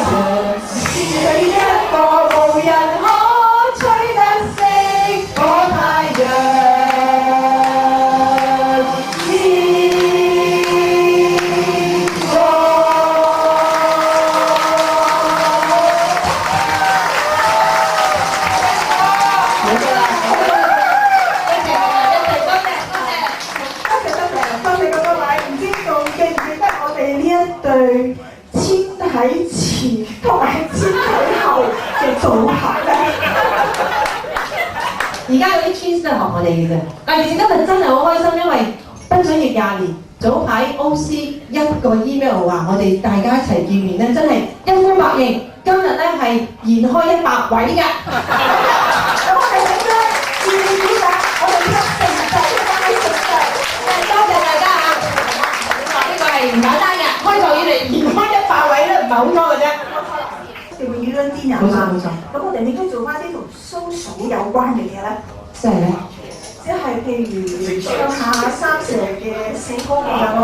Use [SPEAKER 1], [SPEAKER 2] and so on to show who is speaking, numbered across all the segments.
[SPEAKER 1] 是一個無人可吹得熄火太陽。對纖體前同埋纖體後嘅組合咧，
[SPEAKER 2] 而家嗰啲 twins 都係學我哋嘅啫。但係今日真係好開心，因為畢咗業20年，早排 OC 一個 email 話我哋大家一齊見面咧，真係一呼百應。今日咧係延開100位㗎。
[SPEAKER 1] 咁我哋點咧？要表達我哋嘅成就，嘅成就。
[SPEAKER 2] 多謝大家嚇。呢個係唔簡單嘅，開埠以嚟延開100位咧，唔係好多嘅啫。
[SPEAKER 1] 會唔會要啲人啊？冇錯。咁我哋應該做翻啲同 social 有關嘅嘢咧。
[SPEAKER 2] 即係咧，
[SPEAKER 1] 即係譬如唱下三蛇嘅寫歌咁樣咯。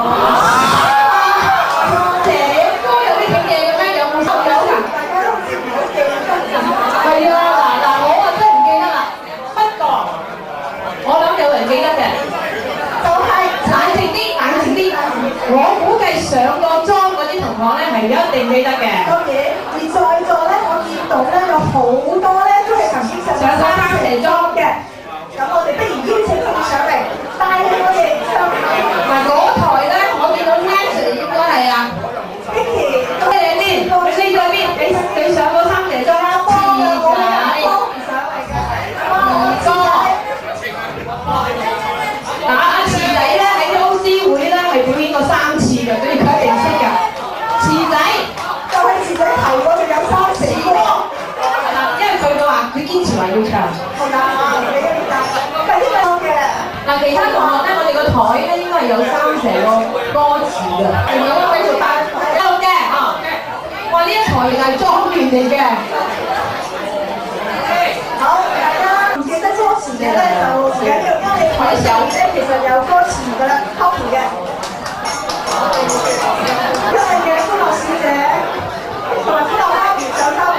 [SPEAKER 2] 寫歌有啲咁嘢嘅咩？有冇收有㗎？
[SPEAKER 1] 大家都唔知唔好記得㗎。
[SPEAKER 2] 係啊，嗱，我啊真係唔記得啦。不過我諗有人記得嘅，就係冷靜啲，冷靜啲。我估計上過妝嗰啲同學咧係一定記得嘅。
[SPEAKER 1] 當然，而在座咧，我見到咧有好多咧都係曾經上過三蛇妝嘅。咁我哋不如邀請佢哋上嚟，帶領我哋唱下。
[SPEAKER 2] 嗱，嗰台咧，我見到 Nancy 應該係啊
[SPEAKER 1] Vicky，
[SPEAKER 2] 你哋邊？你在邊？你上過三蛇妝啦？慈仔，嗱阿慈仔咧喺 OC 會咧係表演過3次嘅，所以佢一定識㗎。慈仔
[SPEAKER 1] 就係慈仔頭嗰度有三蛇歌。
[SPEAKER 2] 係啦，因為佢話佢堅持話要唱。
[SPEAKER 1] 係啦，你嘅點解？唔係呢個嘅。
[SPEAKER 2] 嗱，其他同學咧，我哋個台咧應該係有3蛇個歌詞㗎，仲有個繼續帶有嘅嚇。哇！呢一台原來係莊園嚟嘅。
[SPEAKER 1] 好，大家唔記得歌詞嘅咧就唔緊要，因為你台上咧其實有歌詞㗎啦 ，copy 嘅。今日嘅歡樂小姐同埋歡樂媽咪上卡本。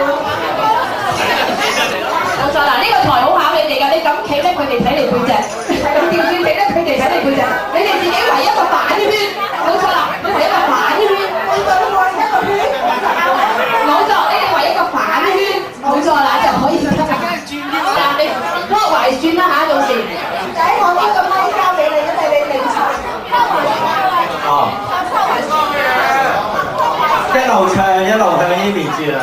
[SPEAKER 2] 冇錯啦，呢個台好考你哋㗎，你咁企咧，佢哋睇你背脊；咁調轉企咧，佢哋睇你背脊。你哋自己圍一個反圈，冇錯啦，你圍一個反圈。
[SPEAKER 1] 你對我一個圈，
[SPEAKER 2] 冇錯，你哋圍一個反圈，冇錯啦，就可以得啦。嗱，你屈圍轉啦嚇，到時。
[SPEAKER 1] 仔，我呢個咪交俾你，因為你領籌。
[SPEAKER 3] 哦。一路唱一路向呢邊轉啊！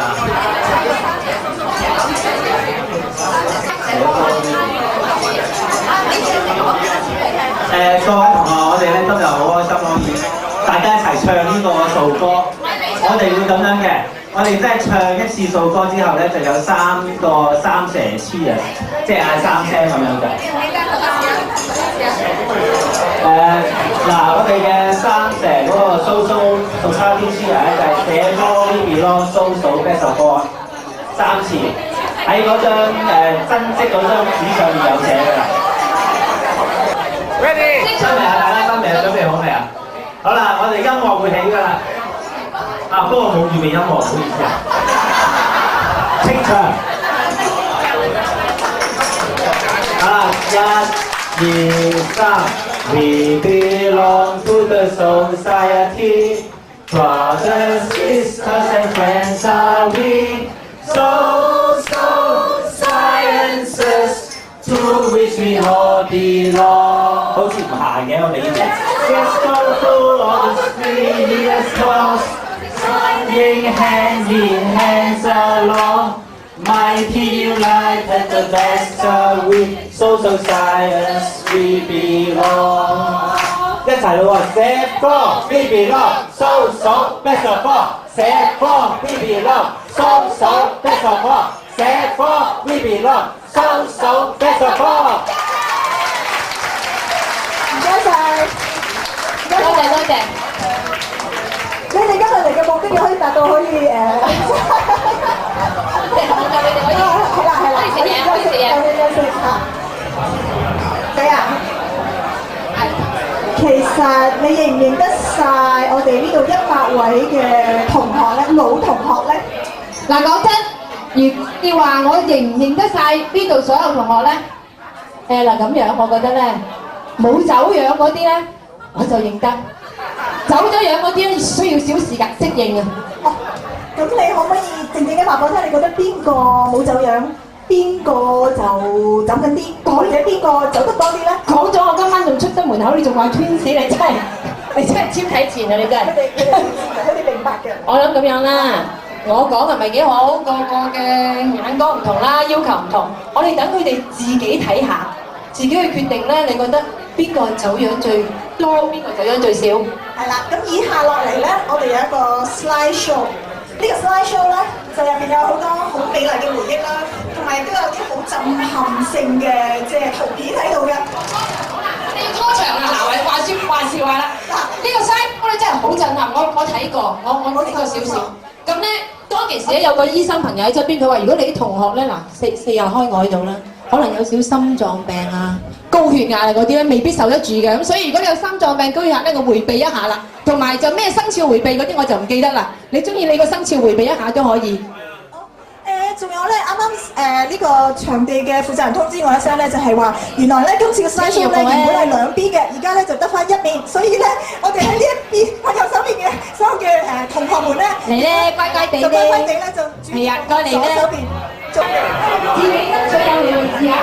[SPEAKER 3] 各位同學，我哋咧今日好開心可以大家一齊唱呢個數歌。我哋會咁樣嘅，我哋即係唱一次數歌之後咧，就有3個三蛇 cheers， 即係嗌3聲咁樣嘅。嗱，我哋嘅三蛇嗰個 social society cheer 咧就係寫歌呢邊咯，social best of all 3次，喺嗰張真跡嗰張紙上面有寫㗎啦。Ready？ 準備啊，大家準備啊，準備好未啊？好啦，我哋音樂會起㗎啦。啊，不過冇預備音樂，唔好意思啊。清唱。1、2、3。We belong to the society. Brothers, sisters, and friends are we. Sciences to which we all belong. 好似唔行嘅，我哋呢邊。Let's go through all the streets, swinging hand in hands along. Mighty united, the best are we. Social science, we belong. 一齊咯喎，寫歌 we belong。Social best of all， 寫歌 we belong。Social best of all， 寫歌 we belong。Social best of all。
[SPEAKER 1] 唔該晒，
[SPEAKER 2] 多謝。
[SPEAKER 1] 你哋今日嚟嘅目的可以達到可以係啦，可以休息嚇。仔啊，其實你認唔認得晒我哋呢度100位嘅同學咧，老同學咧？
[SPEAKER 4] 嗱，講真，如要話我認唔認得晒邊度所有同學咧？嗱咁樣，我覺得咧冇走樣嗰啲咧，我就認得；走咗樣嗰啲咧，需要少時間適應啊。
[SPEAKER 1] 哦，咁你可唔可以靜靜嘅話我聽？你覺得邊個冇走樣，邊個就走緊啲，或者邊個走得多啲咧？
[SPEAKER 4] 講咗我今晚仲出得門口，你仲話 Twins，你真係超睇錢啊！你真係。
[SPEAKER 1] 佢哋明白嘅。
[SPEAKER 4] 我諗咁樣啦，我講係咪幾好？個個嘅眼光唔同啦，要求唔同，我哋等佢哋自己睇下，自己去決定咧。你覺得邊個走樣最多，邊個走樣最少？
[SPEAKER 1] 係啦，咁以下落嚟咧，我哋有一個 slide show。呢個 slide show 咧，就入邊有好多好美麗嘅回憶啦，同埋亦都有啲好震撼性嘅即係圖片喺度嘅。
[SPEAKER 4] 你要拖長啊！嗱，話笑話啦。嗱，呢個 slide 我哋真係好震撼，我睇過，我睇過少少。咁咧，當其時咧有個醫生朋友喺側邊，佢話：如果你啲同學咧，嗱四廿開我喺度啦，可能有少心臟病啊、高血壓啊嗰啲咧，未必受得住嘅。咁所以如果你有心臟病、高血壓咧，我迴避一下啦。同埋就咩生肖迴避嗰啲我就唔記得啦。你中意你個生肖迴避一下都可以。
[SPEAKER 1] 仲有咧，啱啱呢個場地嘅負責人通知我一聲咧，就係話原來咧今次嘅 slide show 咧原本係兩邊嘅，而家咧就得翻一面，所以咧我哋喺呢一邊，我右手邊嘅所有嘅同學們咧，
[SPEAKER 4] 你咧乖乖地咧，
[SPEAKER 1] 就乖乖地咧就轉
[SPEAKER 4] 係啊，該你咧，
[SPEAKER 1] 左手邊，
[SPEAKER 4] 自己爭取有你位置啊！